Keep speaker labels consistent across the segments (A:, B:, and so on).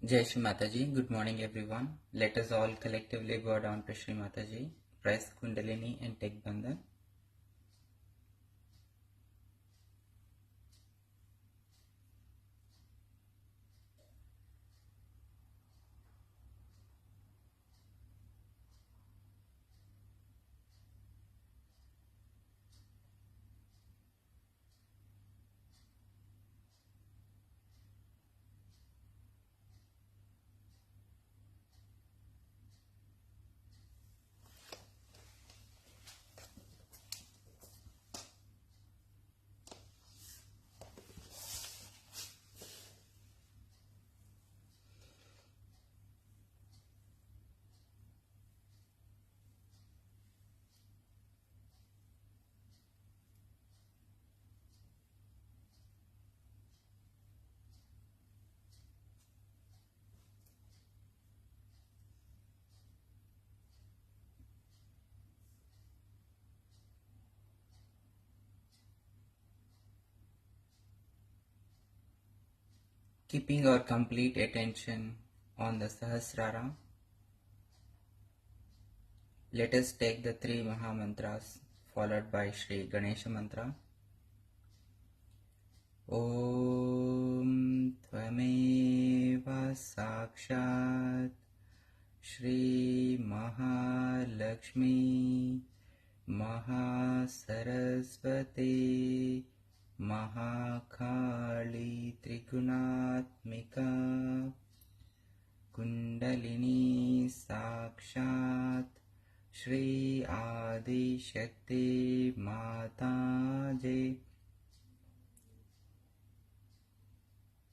A: Jai Shri Mataji. Good morning, everyone. Let us all collectively bow down to Shri Mataji, press Kundalini and take Bandhan. Keeping our complete attention on the Sahasrara, let us take the three Maha Mantras followed by Shri Ganesha Mantra. Om Tvameva Sakshat Shri Mahalakshmi Mahasaraswati Mahakali Trigunatmika Kundalini Sakshat Shri Adi Shakti Mataji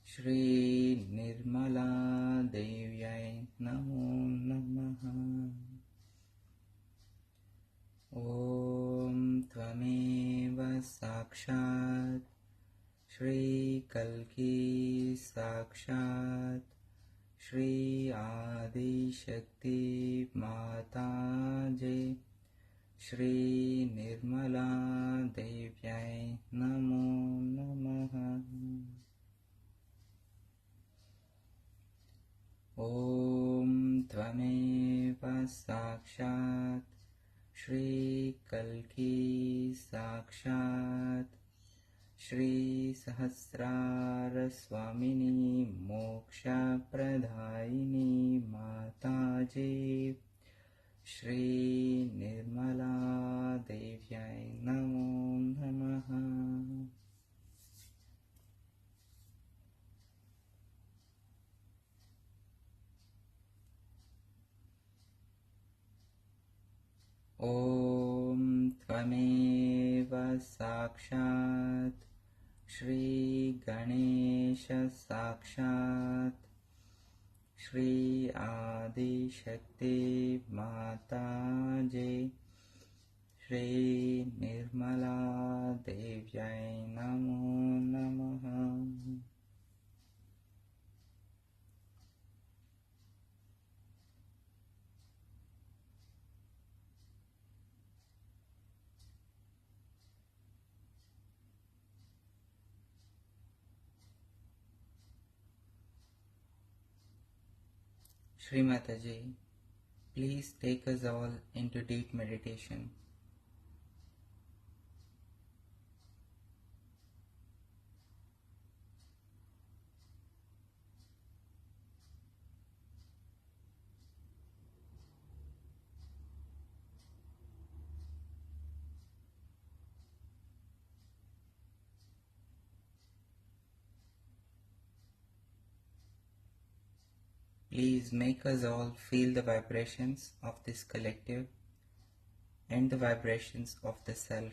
A: Shri Nirmala Devyai Namo Namaha. Om Tvameva Sakshat Shri Kalki Sakshat Shri Adi Shakti Mataji Shri Nirmala Devyai Namo Namaha. Om Tvameva Sakshat Shri Kalki Sakshat Shri Sahasrara Swamini Moksha Pradhaini Mataji Shri Nirmala Devyai Namo Namaha. Om Tvameva Sakshat Shri Ganesha Sakshat Shri Adi Shakti Mataji Shri Nirmala Devyai Namo Namaha. Shri Mataji, please take us all into deep meditation. Please make us all feel the vibrations of this collective and the vibrations of the self.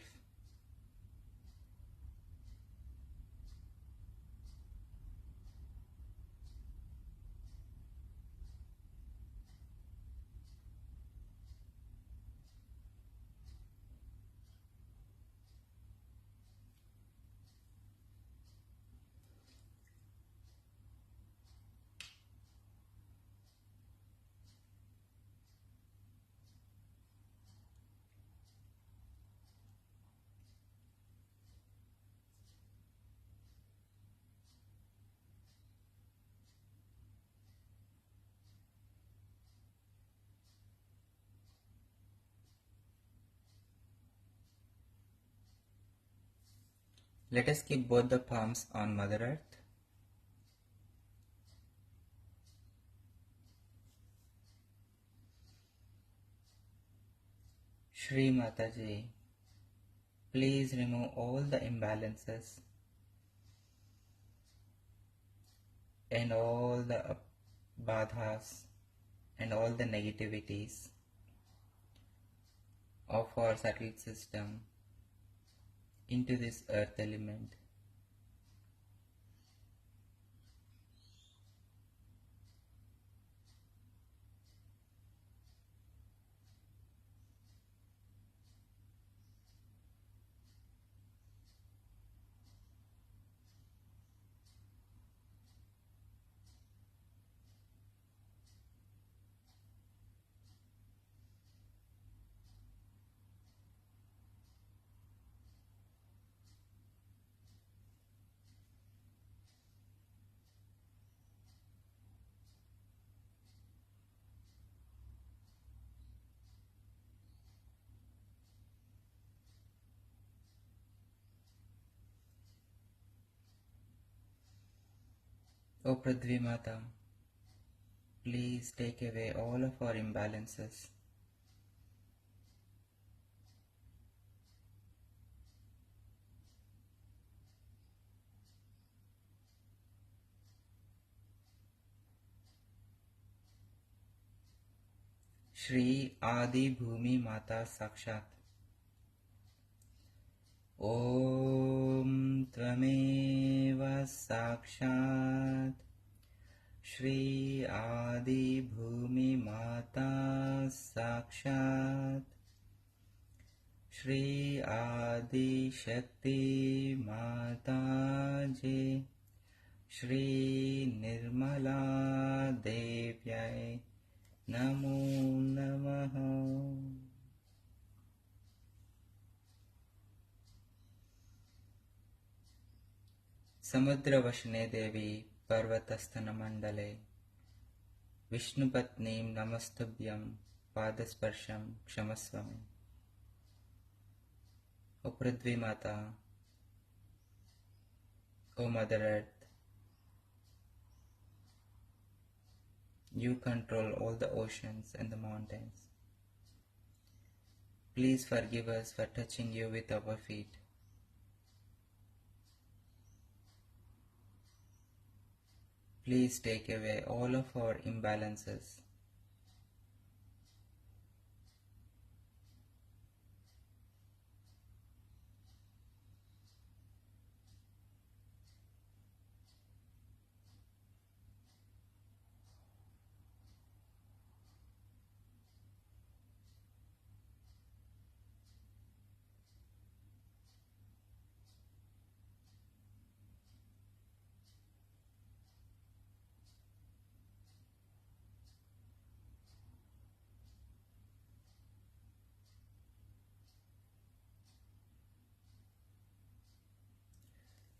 A: Let us keep both the palms on Mother Earth. Shri Mataji, please remove all the imbalances and all the badhas and all the negativities of our subtle system into this earth element. O Prithvi Mata, please take away all of our imbalances. Shri Adi Bhumi Mata Sakshat. Om Tvameva Sakshat Shri Adi Bhumi Mata Sakshat Shri Adi Shakti Mata Ji Shri Nirmala Devyai Namo Namaha. समुद्रवशने देवी पर्वतस्तनमण्डले विष्णुपत्नीं नमस्तुभ्यं पादस्पर्शं क्षमस्व मे. O Prithvi Mata, O Mother Earth, you control all the oceans and the mountains. Please forgive us for touching you with our feet. Please take away all of our imbalances.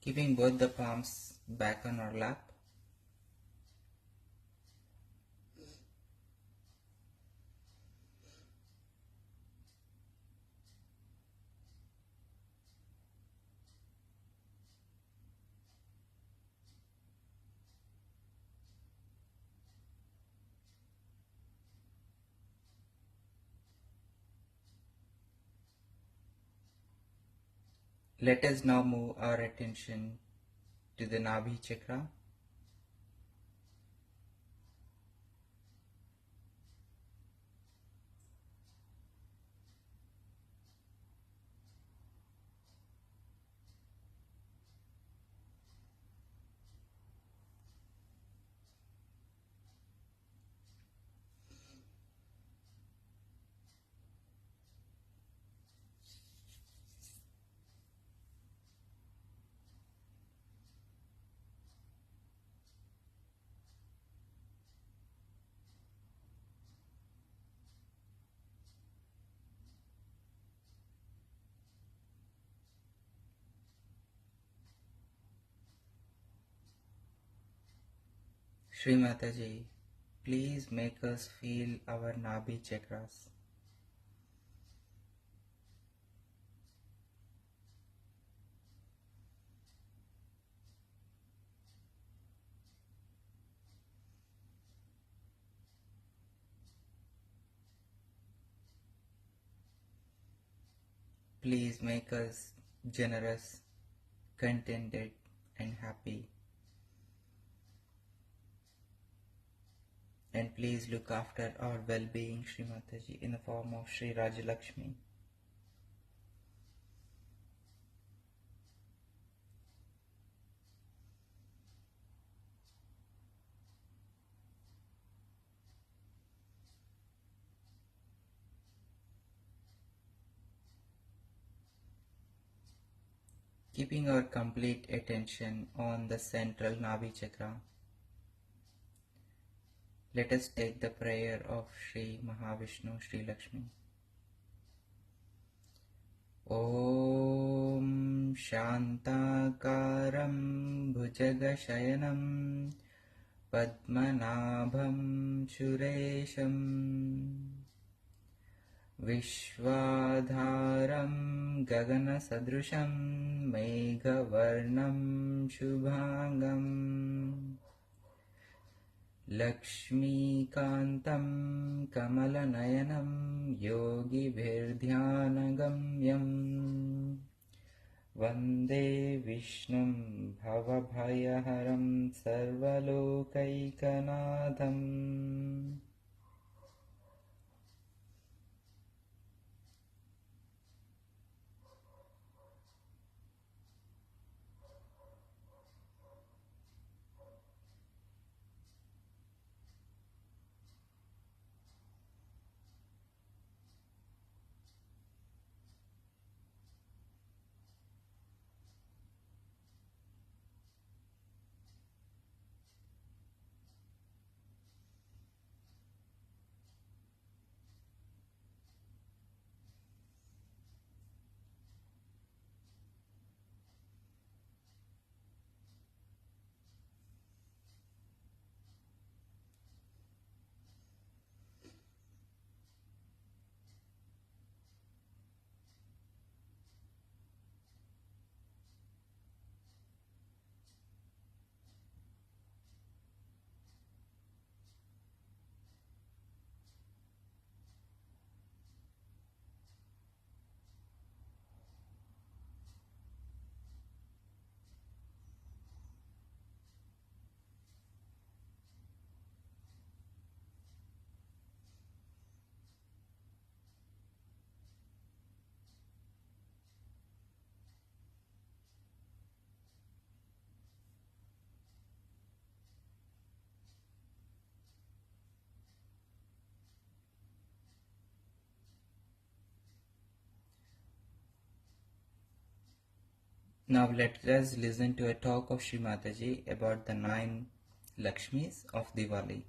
A: Keeping both the palms back on our lap, let us now move our attention to the Nabhi chakra. Shri Mataji, please make us feel our Nabhi chakras. Please make us generous, contented, and happy. And please look after our well-being, Shri Mataji, in the form of Shri Rajalakshmi. Keeping our complete attention on the central Navi Chakra, let us take the prayer of Shri Mahavishnu, Shri Lakshmi. Om Shantakaram Bhujagashayanam Padmanabham Shuresham Vishwadharam Gaganasadrusham Meghavarnam Shubhangam Lakshmikantam Kamalanayanam Yogibhirdhyanagamyam Vande Vishnum Bhavabhayaharam Sarvalokaikanadham. Now let us listen to a talk of Shri Mataji about the 9 Lakshmis of Diwali.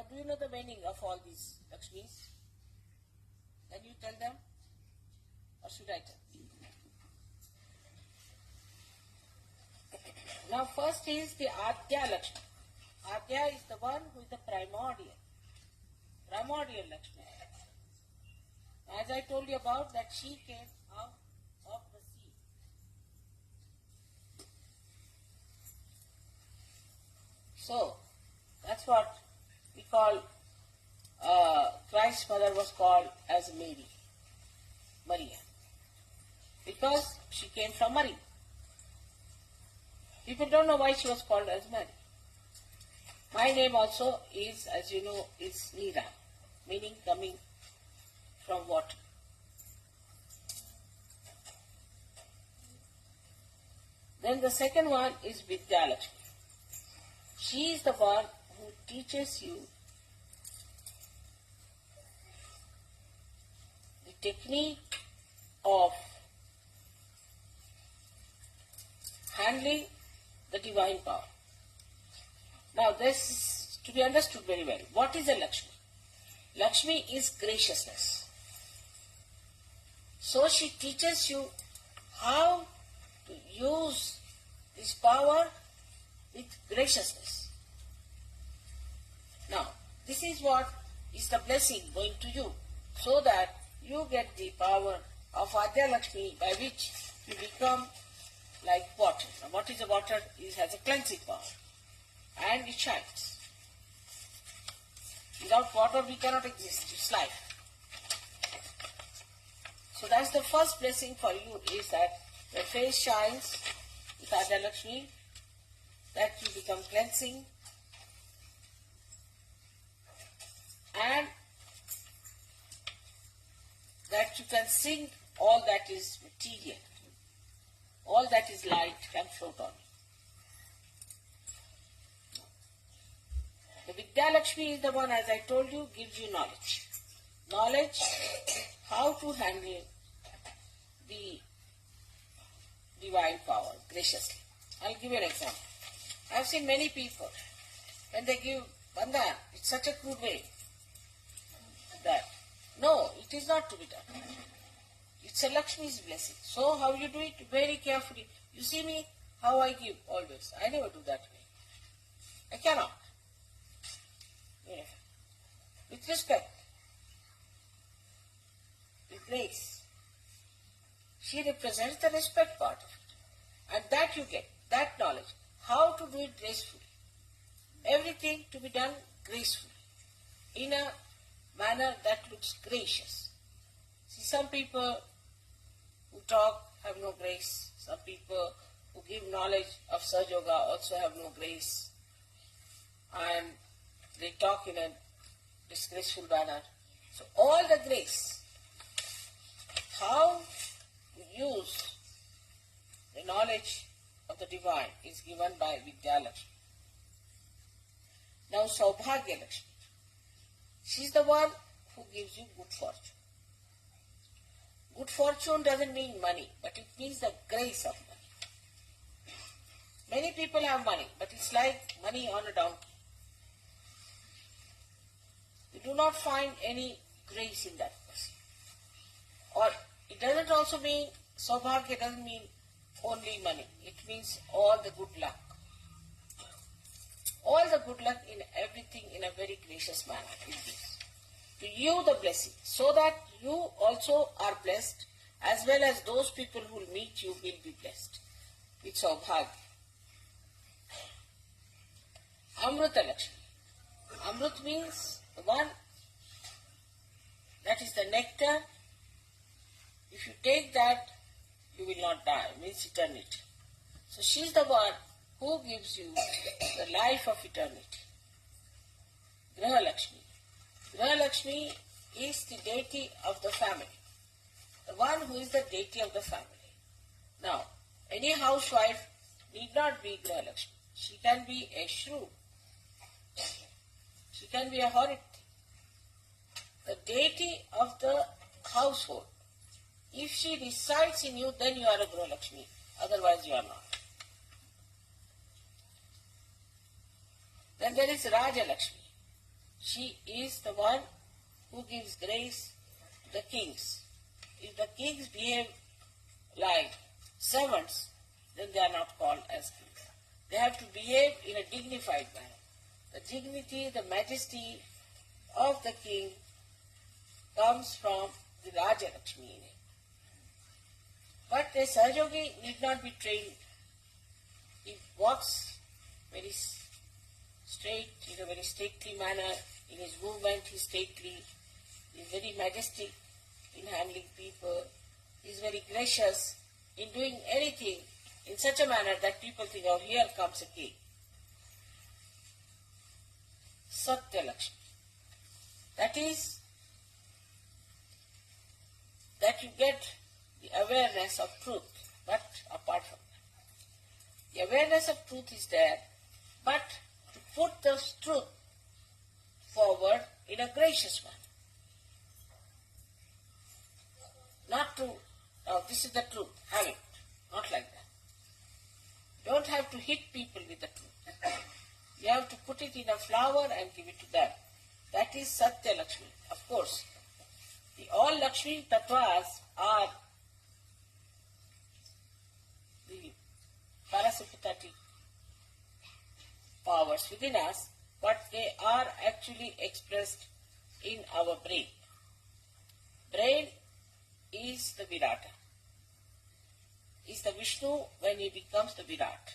B: Do you know the meaning of all these Lakshmis? Can you tell them? Or should I tell? Now first is the Adya Lakshmi. Adya is the one who is the primordial Lakshmi. As I told you about that, she came out of the sea. So, that's what we call, Christ's mother was called as Mary, Maria, because she came from Mary. People don't know why she was called as Mary. My name also is, as you know, is Neera, meaning coming from water. Then the second one is Vidyalakshmi. She is the one who teaches you the technique of handling the divine power. Now this is to be understood very well. What is a Lakshmi? Lakshmi is graciousness. So she teaches you how to use this power with graciousness. Now, this is what is the blessing going to you, so that you get the power of Adya Lakshmi, by which you become like water. Now, what is the water? It has a cleansing power and it shines. Without water we cannot exist, it's life. So that's the first blessing for you, is that your face shines with Adya Lakshmi, that you become cleansing, and that you can sing all that is material, all that is light can float on you. The Vidya Lakshmi is the one, as I told you, gives you knowledge. Knowledge how to handle the divine power graciously. I'll give you an example. I've seen many people, when they give Bandhan, it's such a crude way that, no, it is not to be done. It's a Lakshmi's blessing. So how you do it? Very carefully. You see me, how I give always. I never do that way. I cannot. With respect, with grace. She represents the respect part of it. And that you get, that knowledge, how to do it gracefully. Everything to be done gracefully, in a manner that looks gracious. See, some people who talk have no grace. Some people who give knowledge of Sahaja Yoga also have no grace. And they talk in a disgraceful manner. So all the grace, how you use the knowledge of the divine, is given by Vidya Lakshmi. Now Saubhagya Lakshmi. She is the one who gives you good fortune. Good fortune doesn't mean money, but it means the grace of money. Many people have money, but it's like money on a donkey. You do not find any grace in that person. Or it doesn't also mean, Saubhagya doesn't mean only money. It means all the good luck. All the good luck in everything in a very gracious manner is this. To you the blessing, so that you also are blessed, as well as those people who will meet you will be blessed with Saubhagya. Amrita Lakshmi. Amrit means the one that is the nectar. If you take that, you will not die, means eternity. So she is the one who gives you the life of eternity. Graha Lakshmi. Graha Lakshmi is the deity of the family, the one who is the deity of the family. Now, any housewife need not be Graha Lakshmi. She can be a shrew. She can be a horrid thing. The deity of the household. If she resides in you, then you are a Graha Lakshmi. Otherwise you are not. Then there is Raja Lakshmi. She is the one who gives grace to the kings. If the kings behave like servants, then they are not called as kings. They have to behave in a dignified manner. The dignity, the majesty of the king comes from the Raja Lakshmi in him. But a Sahajogi need not be trained. He walks very straight, in a very stately manner. In his movement, he is stately. He is very majestic in handling people. He is very gracious in doing anything in such a manner that people think, oh, here comes a king. Satya Lakshmi. That is that you get the awareness of truth. But apart from that, the awareness of truth is there, but to put the truth forward in a gracious manner. Not to, oh, this is the truth, have it. Not like that. Don't have to hit people with the truth. You have to put it in a flower and give it to them. That is Satya Lakshmi. Of course, the all Lakshmi Tattvas are the parasympathetic powers within us, but they are actually expressed in our brain. Brain is the Virata. Is the Vishnu when he becomes the Virat,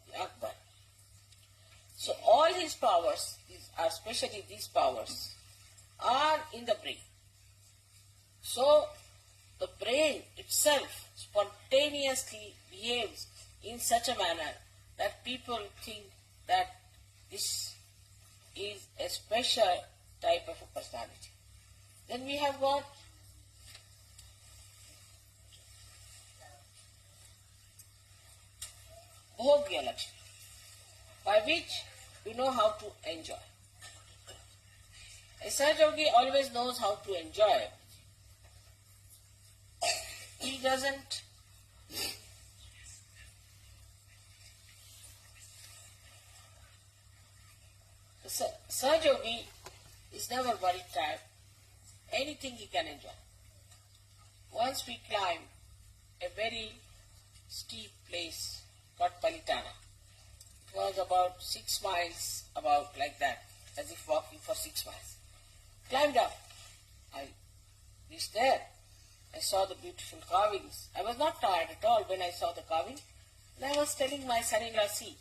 B: the Akbar. So all his powers, especially these powers, are in the brain. So the brain itself spontaneously behaves in such a manner that people think that this is a special type of a personality. Then we have got Bhogya Lakshmi, by which you know how to enjoy. A Sahaja always knows how to enjoy. He doesn't Sahaja is never worried type. Anything he can enjoy. Once we climbed a very steep place called Palitana. It was about 6 miles, about like that, as if walking for 6 miles. Climbed up. I reached there. I saw the beautiful carvings. I was not tired at all when I saw the carving. And I was telling my son-in-law, see,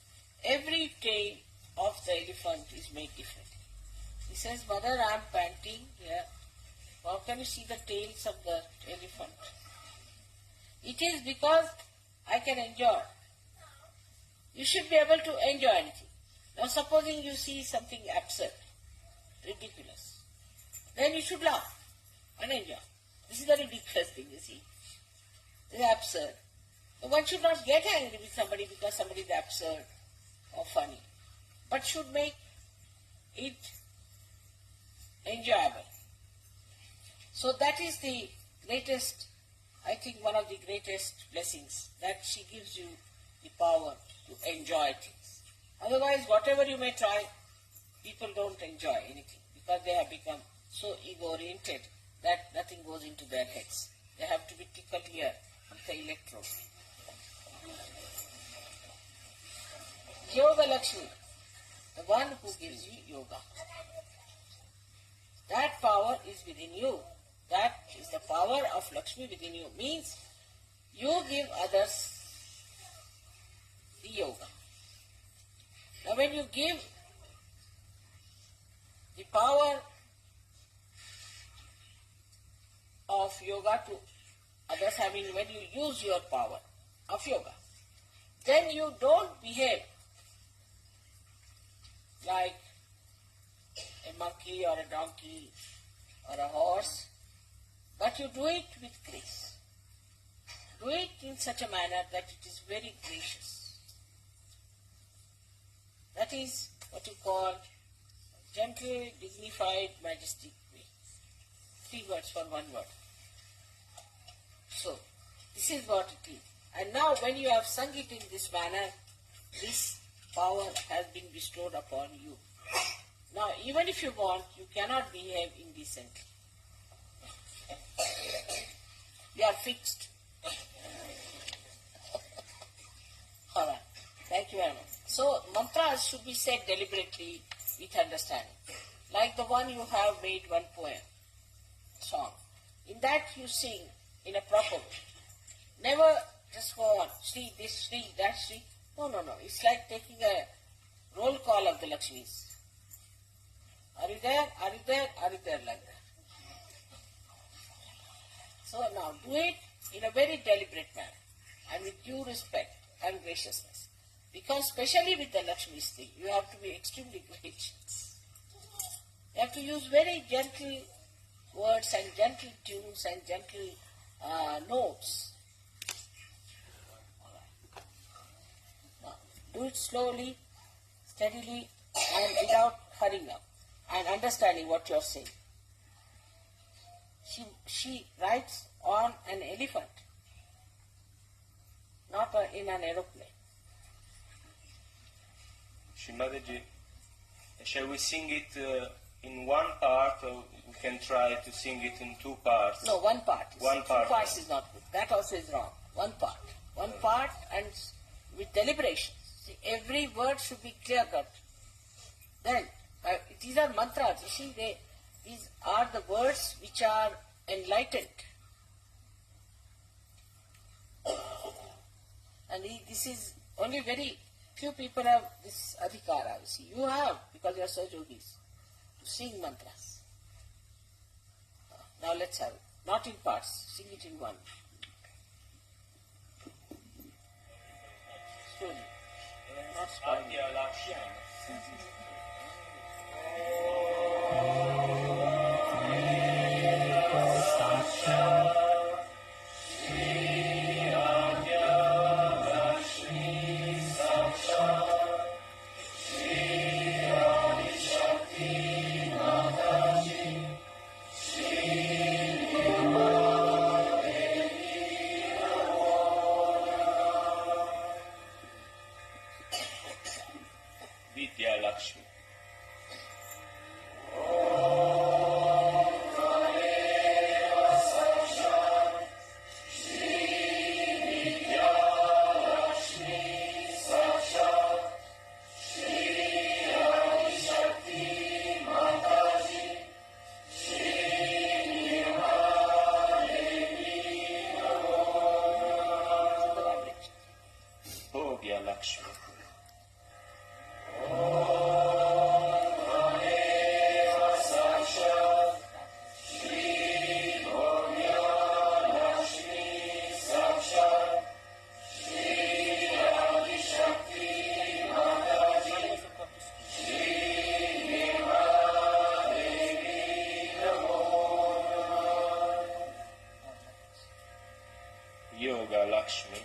B: every tail of the elephant is made differently. He says, Mother, I am panting here. How can you see the tails of the elephant? It is because I can enjoy. You should be able to enjoy anything. Now supposing you see something absurd, ridiculous, then you should laugh and enjoy. This is the ridiculous thing, you see. This is absurd. So one should not get angry with somebody because somebody is absurd or funny, but should make it enjoyable. So that is the greatest, I think one of the greatest blessings, that she gives you the power to enjoy things. Otherwise, whatever you may try, people don't enjoy anything because they have become so ego-oriented that nothing goes into their heads. They have to be tickled here with the electrode. Yoga Lakshmi, the one who gives you yoga. That power is within you. That is the power of Lakshmi within you. Means you give others the yoga. Now when you give the power of yoga to others, I mean when you use your power of yoga, then you don't behave like a monkey or a donkey or a horse, but you do it with grace. Do it in such a manner that it is very gracious. That is what you call gentle, dignified, majestic way. 3 words for 1 word. So, this is what it is. And now when you have sung it in this manner, this power has been bestowed upon you. Now, even if you want, you cannot behave indecently. You are fixed. Alright, thank you very much. So, mantras should be said deliberately with understanding. Like the one you have made one poem, song. In that you sing in a proper way. Never just go on, Shri this, Shri that, Shri. No. It's like taking a roll call of the Lakshmis. Are you there? Are you there? Are you there? Like that. So now do it in a very deliberate manner and with due respect and graciousness. Because especially with the Lakshmi's thing, you have to be extremely gracious. You have to use very gentle words and gentle tunes and gentle notes. Now, do it slowly, steadily, and without hurrying up, and understanding what you are saying. She rides on an elephant, not in an aeroplane.
C: Shrimadaji, shall we sing it in one part, or we can try to sing it in two parts?
B: No, one part.
C: One part.
B: Two parts is not good. That also is wrong. One part. One part and with deliberation. See, every word should be clear cut. Then, these are mantras. You see, these are the words which are enlightened. And this is only very few people have this adhikara. You see, you have, because you are so yogis, to sing mantras. Now let's have it. Not in parts, sing it in one. Slowly. Not spoiling.
C: Vidya Lakshmi. Bhogya Lakshmi. Yoga Lakshmi.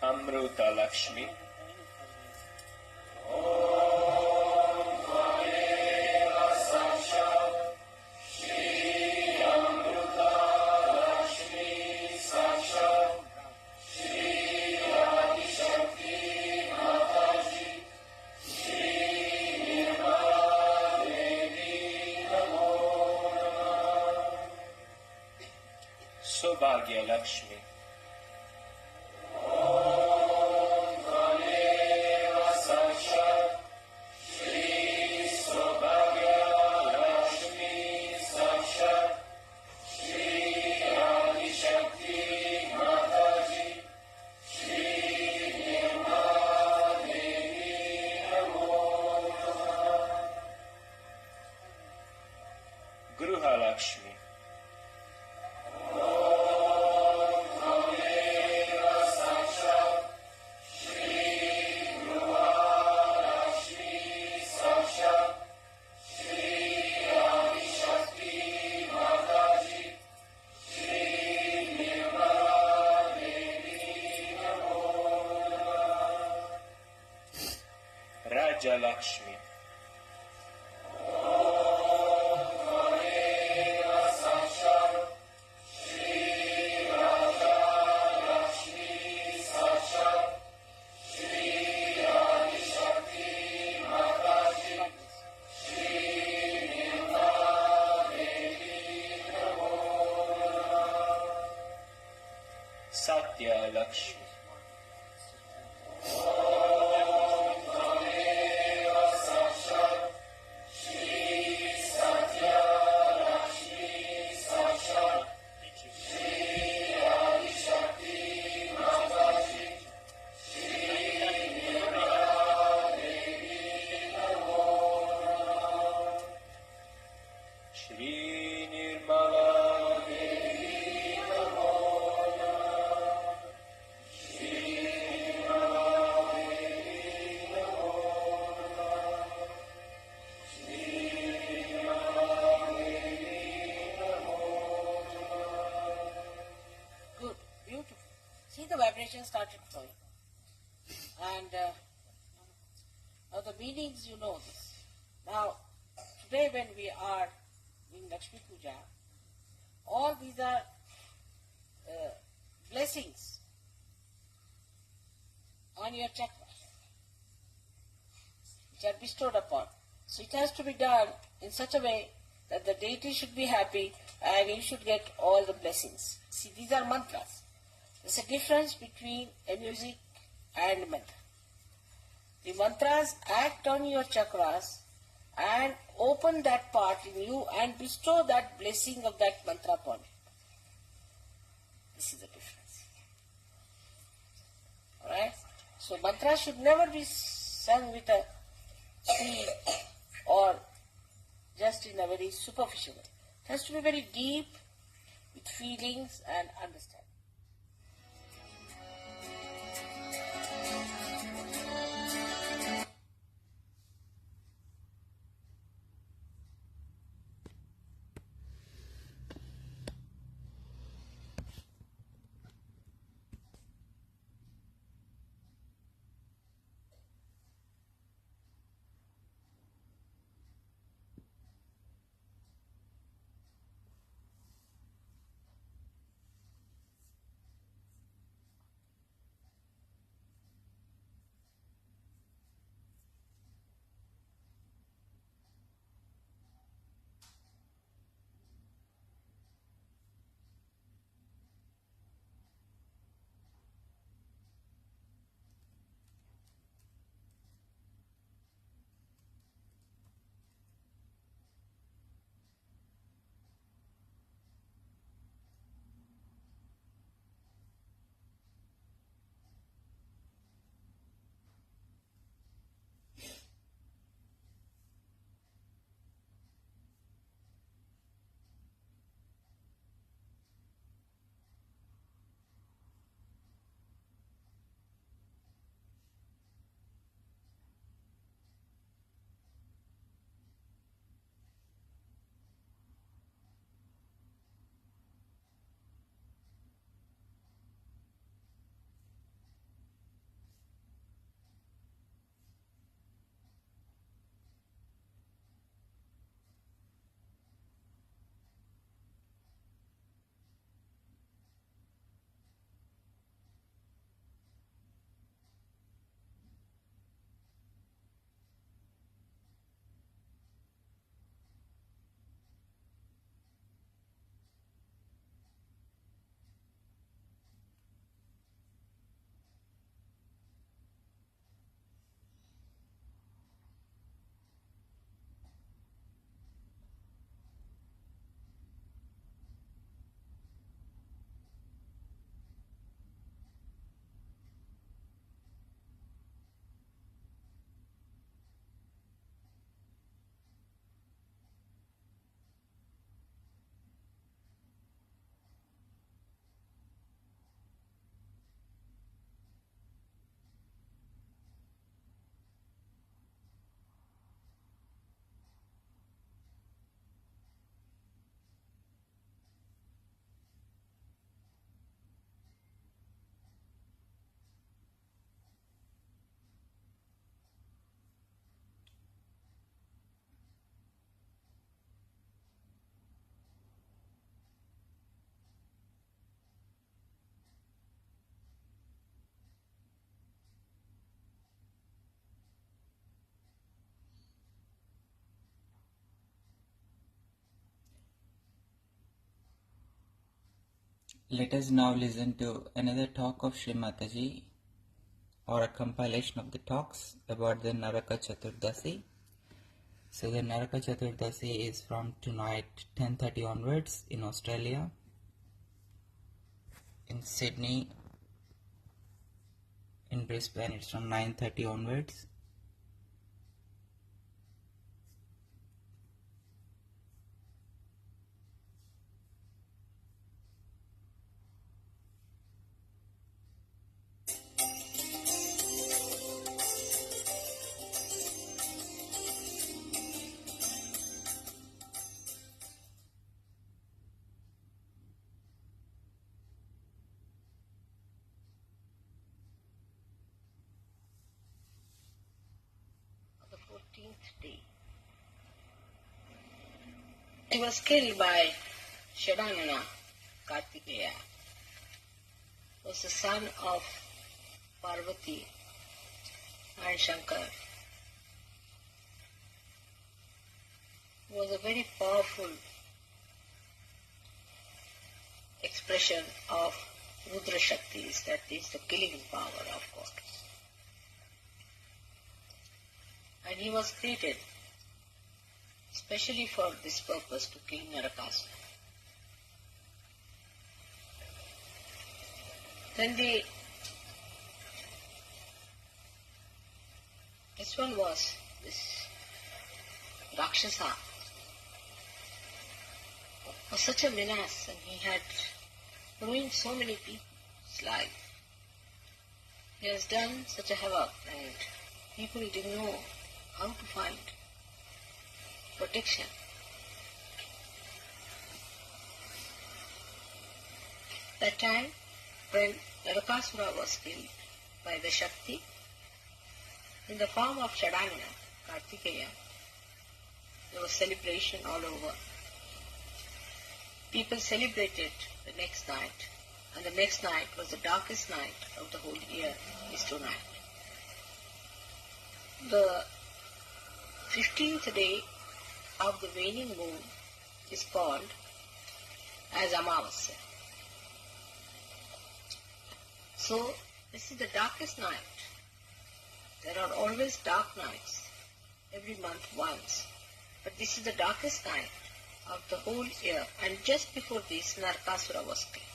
C: Amruta Lakshmi. Saubhagya Lakshmi. Gruha Lakshmi. Raja Lakshmi. Satya Lakshmi.
B: started flowing. And now the meanings, you know this. Now, today when we are in Lakshmi Puja, all these are blessings on your chakras, which are bestowed upon. So it has to be done in such a way that the deity should be happy and you should get all the blessings. See, these are mantras. There's a difference between a music and mantra. The mantras act on your chakras and open that part in you and bestow that blessing of that mantra upon you. This is the difference. Alright? So mantras should never be sung with a sweet or just in a very superficial way. It has to be very deep with feelings and understanding.
A: Let us now listen to another talk of Shri Mataji, or a compilation of the talks about the Naraka Chaturdasi. So the Naraka Chaturdasi is from tonight 10:30 onwards in Australia. In Sydney, in Brisbane it's from 9:30 onwards.
B: 15th day. He was killed by Shadanana Kartikeya, was the son of Parvati and Shankar. Was a very powerful expression of Rudra Shaktis, that is the killing power of God. And he was created especially for this purpose, to kill Narakasura. Then this one was this Rakshasa, was such a menace, and he had ruined so many people's life. He has done such a havoc, and people didn't know how to find protection. That time, when Narakasura was killed by the Shakti, in the form of Shadanana, Kartikeya, there was celebration all over. People celebrated the next night, and the next night was the darkest night of the whole year, Easter night. The 15th day of the waning moon is called as Amavasya. So, this is the darkest night. There are always dark nights, every month once. But this is the darkest night of the whole year, and just before this, Narakasura was killed.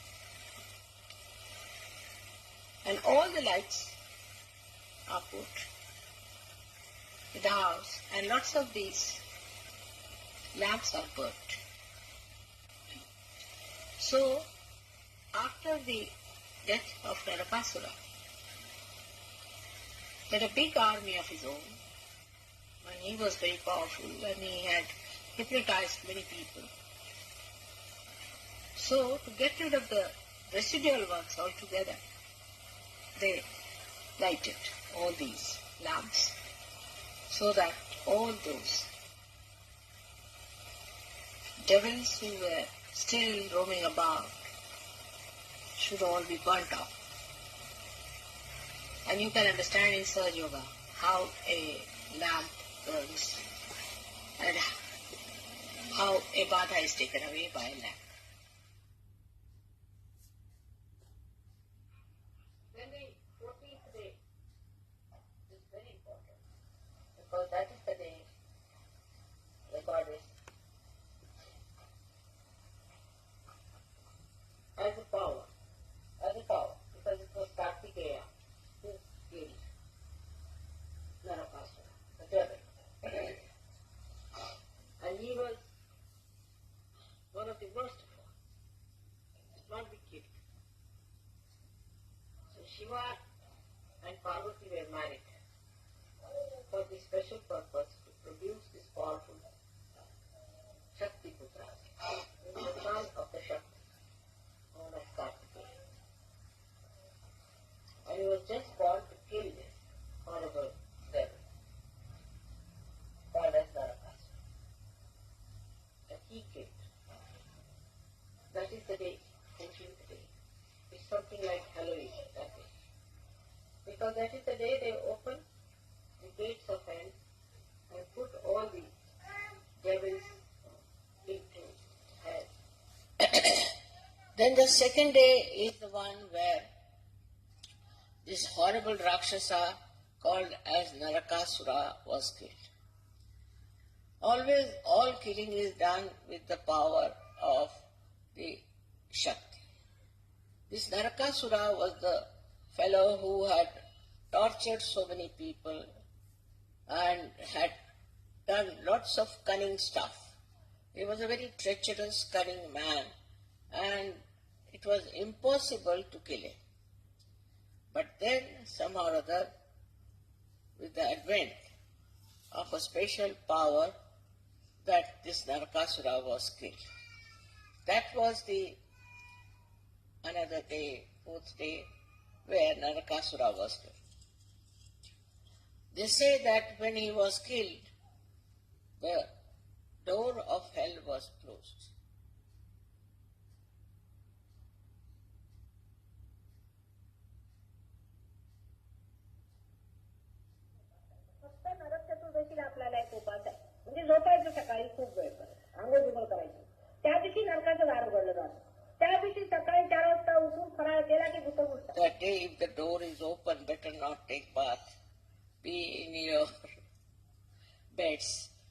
B: And all the lights are put in the house, and lots of these lamps are burnt. So, after the death of Narakasura, he had a big army of his own, and he was very powerful, and he had hypnotized many people. So, to get rid of the residual ones altogether, they lighted all these lamps, so that all those devils who were still roaming about should all be burnt out. And you can understand in Sahaja Yoga how a lamp burns and how a bada is taken away by a lamp. Then the 14th day is very important, because that is the day the goddess has a power, because it was Kartikeya who killed Narakasura, the devil. And he was one of the worst of all. He did not be killed. So Shiva and Parvati were married for the special purpose to produce this powerful Shakti Putra, the son of the Shakti, known as Kartikeya. And he was just born to kill this horrible devil called as Narakasura. And he killed. That is the day, 14th day. It's something like Halloween that day. Because that is the day they open the gates of hell and put all the devils into hell. Then the second day is the one where this horrible Rakshasa called as Narakasura was killed. Always all killing is done with the power of the Shakti. This Narakasura was the fellow who had tortured so many people and had done lots of cunning stuff. He was a very treacherous, cunning man, and it was impossible to kill him. But then, somehow or other, with the advent of a special power, that this Narakasura was killed. That was the another day, 4th day, where Narakasura was killed. They say that when he was killed, the door of hell was closed.
D: फक्त नरक चतुर्दशीला आपल्याला एक उपास आहे म्हणजे झोपायचं सकाळी खूप वेळ आंघोळ बिंघोळ करायची त्या दिवशी नरकाचं दार उघडलं जातं त्या दिवशी सकाळी 4 वाजता उठून फराळ केला की भूत उठतात.
B: That day, if the door is open, better not take bath. Be in your beds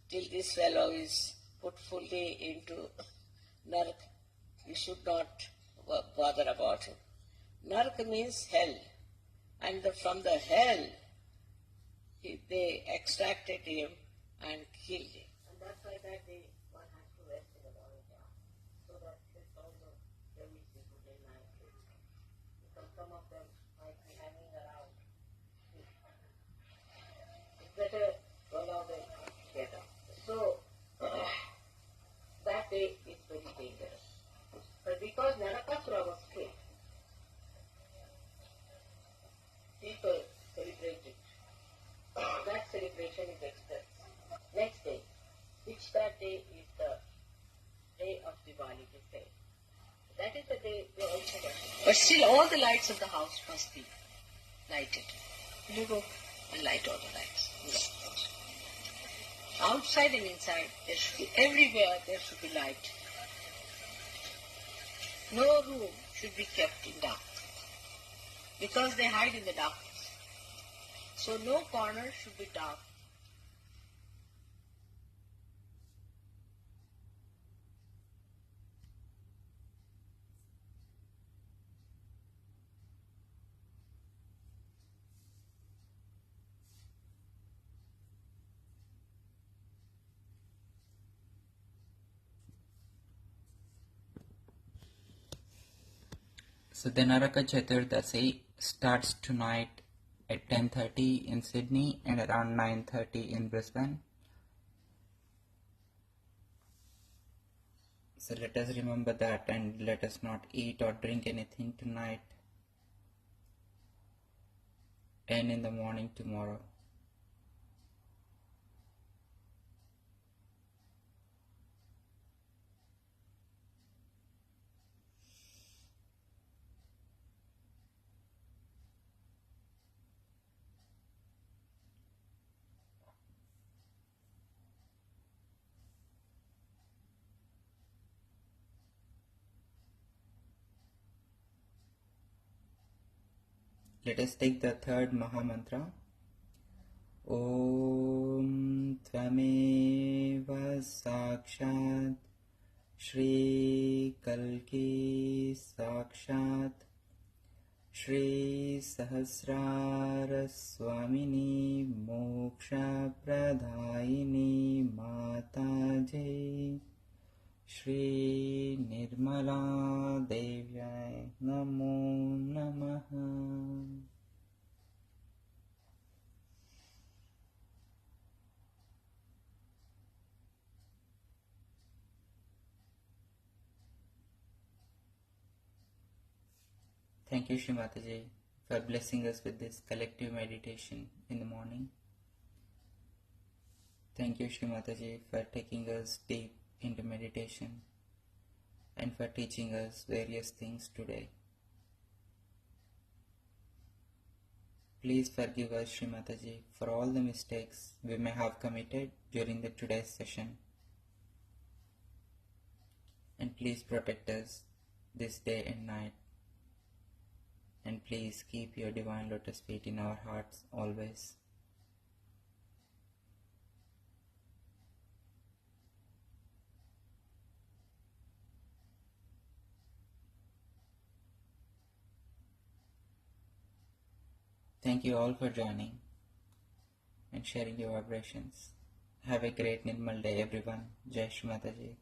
B: till this fellow is put fully into Nark. You should not bother about him. Nark means hell, and from the hell they extracted him and killed him. And that's why that day one has to rest in the morning time, so that this also every single day night. Because some of them might be hanging around. It's better to allow them to get up. So that day is very dangerous. But because Narakasura was killed, people celebrate it. That celebration is expressed. Next day, which that day is the day of Diwali, they say. That is the day they also worship. But still all the lights of the house must be lighted. You go and light all the lights. Outside and inside, there should be, everywhere there should be light. No room should be kept in dark, because they hide in the darkness. So no corner should be dark.
A: So the Naraka Chaturdasi starts tonight at 10:30 in Sydney and around 9:30 in Brisbane. So let us remember that and let us not eat or drink anything tonight and in the morning tomorrow. Let us take the third Mahamantra. Om Tvameva Sakshat Shri Kalki Sakshat Shri Sahasrara Swamini Moksha Pradayini Mataji Shri Nirmala Devyai Namo Namaha. Thank you, Shri Mataji, for blessing us with this collective meditation in the morning. Thank you, Shri Mataji, for taking us deep into meditation and for teaching us various things today. Please forgive us, Shri Mataji, for all the mistakes we may have committed during the today's session. And please protect us this day and night. And please keep your divine lotus feet in our hearts always. Thank you all for joining and sharing your vibrations. Have a great Nirmal day, everyone. Jai Shri Mataji.